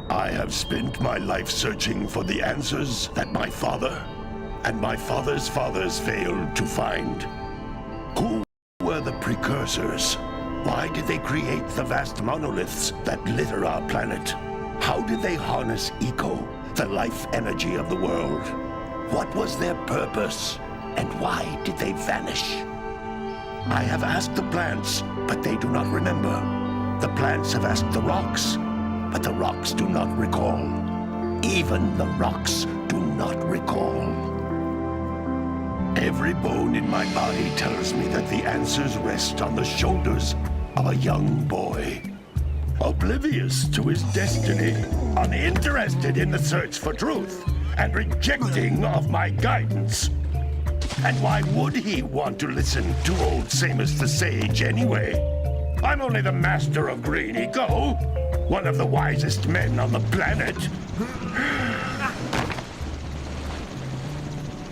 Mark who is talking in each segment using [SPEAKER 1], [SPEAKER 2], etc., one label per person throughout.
[SPEAKER 1] I have spent my life searching for the answers that my father and my father's fathers failed to find. Who were the Precursors? Why did they create the vast monoliths that litter our planet? How did they harness eco, the life energy of the world? What was their purpose? And why did they vanish? I have asked the plants, but they do not remember. The plants have asked the rocks, but the rocks do not recall. Even the rocks do not recall. Every bone in my body tells me that the answers rest on the shoulders of a young boy. Oblivious to his destiny, uninterested in the search for truth, and rejecting of my guidance. And why would he want to listen to old Samus the Sage anyway? I'm only the master of green eco, one of the wisest men on the planet.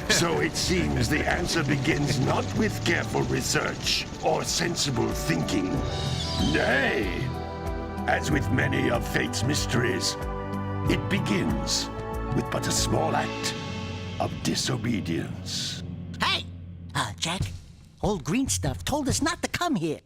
[SPEAKER 1] So it seems the answer begins not with careful research or sensible thinking. Nay, as with many of fate's mysteries, it begins with but a small act of disobedience.
[SPEAKER 2] Hey! Jack, old green stuff told us not to come here.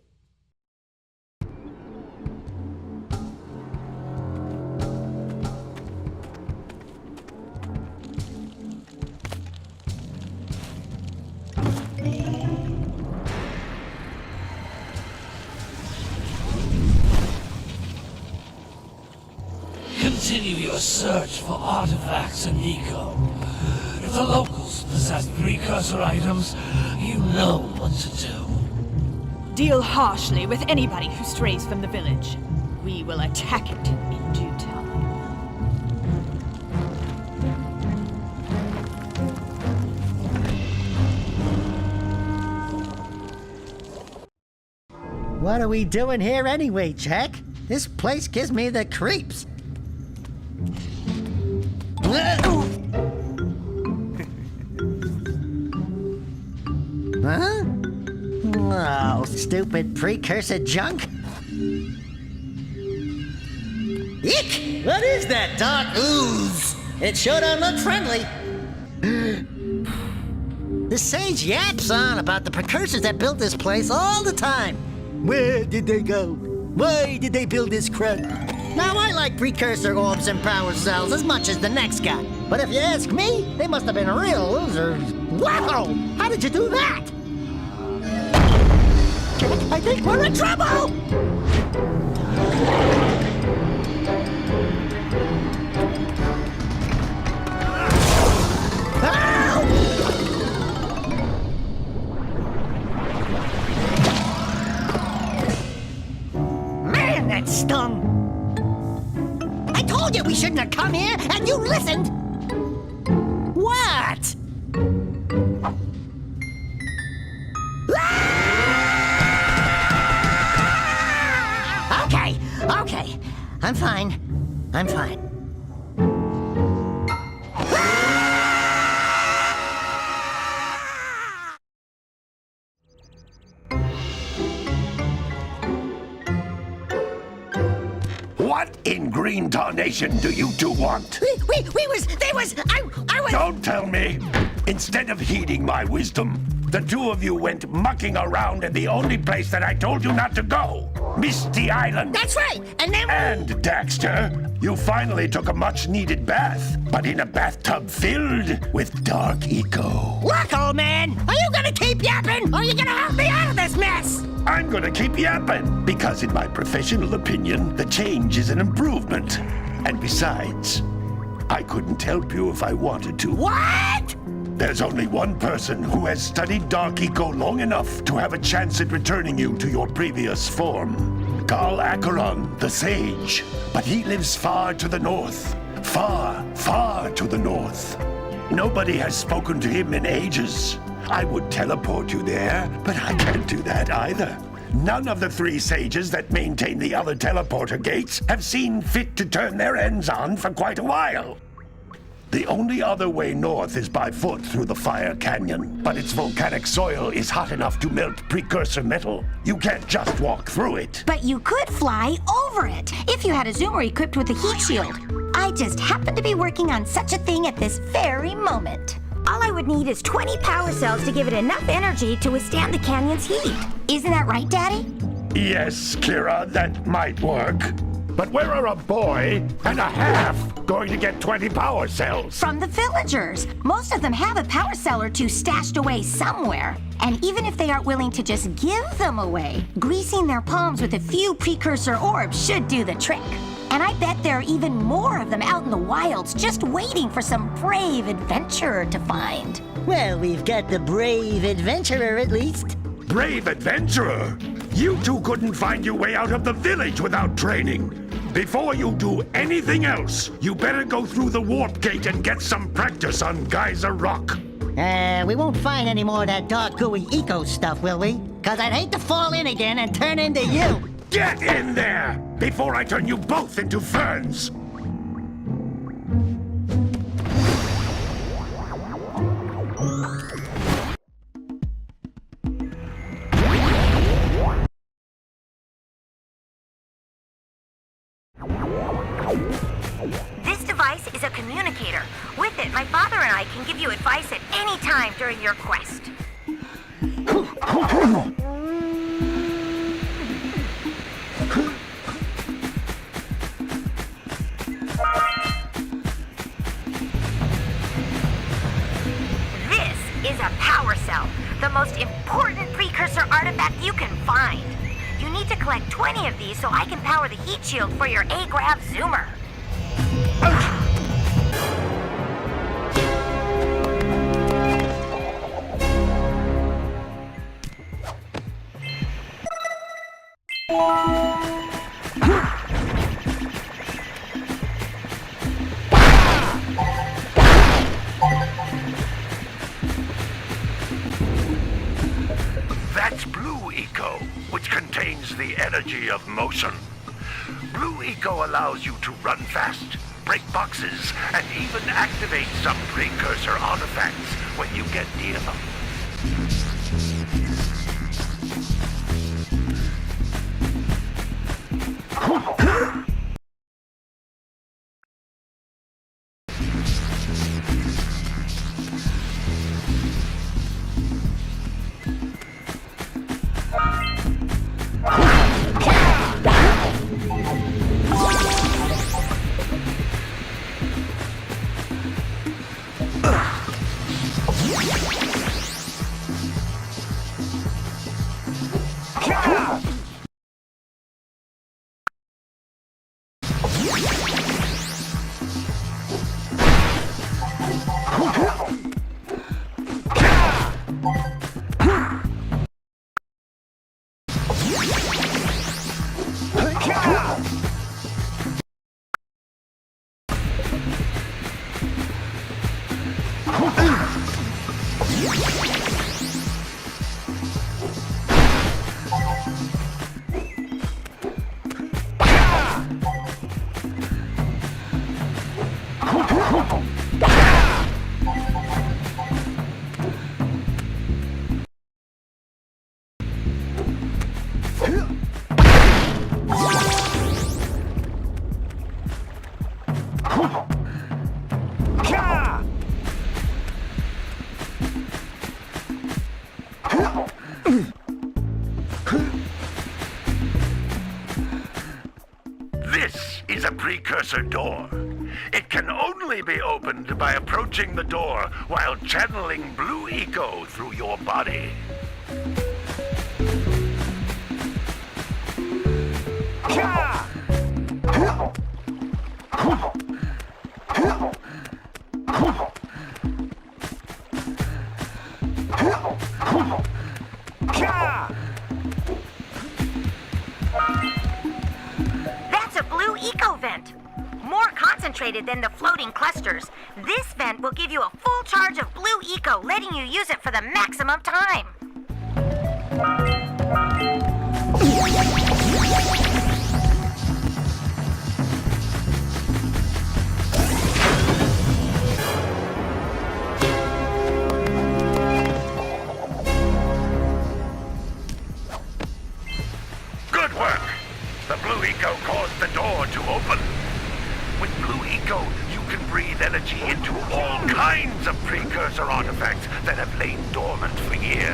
[SPEAKER 3] Continue your search for artifacts and eco. If the locals possess precursor items, you know what to do.
[SPEAKER 4] Deal harshly with anybody who strays from the village. We will attack it in due time.
[SPEAKER 2] What are we doing here anyway, Jack? This place gives me the creeps. Huh? Oh, stupid precursor junk. Eek! What is that dark ooze? It sure don't look friendly. The sage yaps on about the precursors that built this place all the time. Where did they go? Why did they build this crud? Now, I like precursor orbs and power cells as much as the next guy. But if you ask me, they must have been real losers. Wow! How did you do that? Jack, I think we're in trouble! Man, that stung! I told you we shouldn't have come here, and you listened! What? Okay. I'm fine.
[SPEAKER 1] What in green tarnation do you two want?
[SPEAKER 2] I was...
[SPEAKER 1] Don't tell me! Instead of heeding my wisdom, the two of you went mucking around in the only place that I told you not to go. Misty Island.
[SPEAKER 2] That's right, and then...
[SPEAKER 1] And, Daxter, you finally took a much-needed bath, but in a bathtub filled with dark eco.
[SPEAKER 2] Look, old man, are you gonna keep yapping, or are you gonna help me out of this mess?
[SPEAKER 1] I'm gonna keep yapping, because in my professional opinion, the change is an improvement. And besides, I couldn't help you if I wanted to.
[SPEAKER 2] What?
[SPEAKER 1] There's only one person who has studied Dark Eco long enough to have a chance at returning you to your previous form. Carl Acheron, the Sage. But he lives far to the north. Far to the north. Nobody has spoken to him in ages. I would teleport you there, but I can't do that either. None of the three sages that maintain the other teleporter gates have seen fit to turn their ends on for quite a while. The only other way north is by foot through the Fire Canyon, but its volcanic soil is hot enough to melt precursor metal. You can't just walk through it.
[SPEAKER 5] But you could fly over it if you had a zoomer equipped with a heat shield. I just happen to be working on such a thing at this very moment. All I would need is 20 power cells to give it enough energy to withstand the canyon's heat. Isn't that right, Daddy?
[SPEAKER 1] Yes, Kira, that might work. But where are a boy and a half going to get 20 power cells?
[SPEAKER 5] From the villagers. Most of them have a power cell or two stashed away somewhere. And even if they aren't willing to just give them away, greasing their palms with a few precursor orbs should do the trick. And I bet there are even more of them out in the wilds just waiting for some brave adventurer to find.
[SPEAKER 2] Well, we've got the brave adventurer at least.
[SPEAKER 1] Brave adventurer! You two couldn't find your way out of the village without training. Before you do anything else, you better go through the warp gate and get some practice on Geyser Rock.
[SPEAKER 2] We won't find any more of that dark gooey eco stuff, will we? Cause I'd hate to fall in again and turn into you.
[SPEAKER 1] Get in there before I turn you both into ferns.
[SPEAKER 5] This device is a communicator. With it, my father and I can give you advice at any time during your quest. This is a power cell, the most important precursor artifact you can find. You need to collect 20 of these so I can power the heat shield for your A-Grav zoomer.
[SPEAKER 1] That's Blue Eco, which contains the energy of motion. Blue Eco allows you to run fast, break boxes, and even activate some precursor artifacts when you get near them. This is a precursor door. It can only be opened by approaching the door while channeling Blue Eco through your body.
[SPEAKER 5] That's a Blue Eco vent. More concentrated than the floating clusters. This vent will give you a full charge of Blue Eco, letting you use it for the maximum time.
[SPEAKER 1] eco, you can breathe energy into all kinds of precursor artifacts that have lain dormant for years.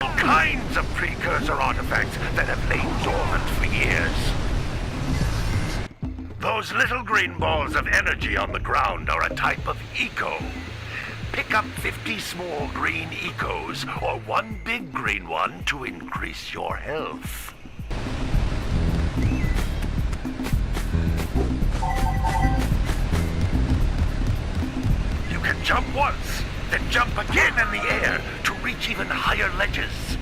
[SPEAKER 1] All kinds of precursor artifacts that have lain dormant for years. Those little green balls of energy on the ground are a type of eco. Pick up 50 small green ecos or one big green one to increase your health. You can jump once, then jump again in the air to reach even higher ledges.